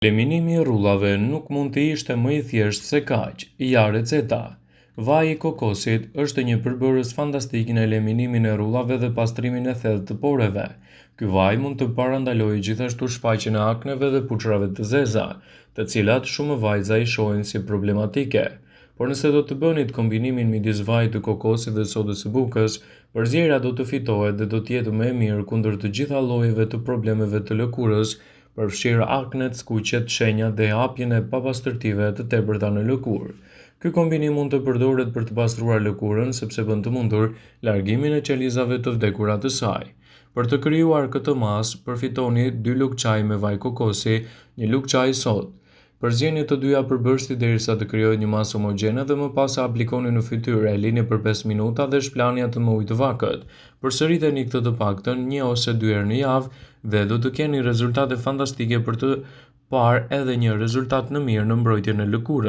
Eliminimi I rrullave nuk mund të ishte më I thjeshtë se kaq, ja receta. Vaji I kokosit është një përbërës fantastik në eliminimin e rrullave dhe pastrimin e thellë të poreve. Ky vaj mund të parandalojë gjithashtu shfaqjen e akneve dhe puçrave të zeza, të cilat shumë vajza I shohin si problematike. Por nëse do të bënit kombinimin midis vajit të kokosit dhe sodës së bukës, përzierja do të fitohet dhe do të jetë më e mirë kundër të gjitha llojeve të problemeve të lëkurës, përfshirë aknet, skuqet, shenjat dhe hapjen e papastërtive të tepërta në lëkurë. Ky kombinim mund të përdoret për të pastruar lëkurën sepse bën të mundur largimin e qelizave të vdekura të saj. Për të krijuar këtë masë, përfitoni 2 lugë çaji me vaj kokosi, 1 lugë çaji sodë. Përzjeni të dyja përbërësit derisa të krijohet një masë homogjene dhe më pas e aplikoni në fytyrë, e lini për 5 minuta dhe shplani atë me ujë të vakët. Përsëriteni këtë të paktën 1 ose 2 herë në javë dhe do të keni rezultate fantastike për të parë edhe një rezultat në mirë në mbrojtjen e lëkurës.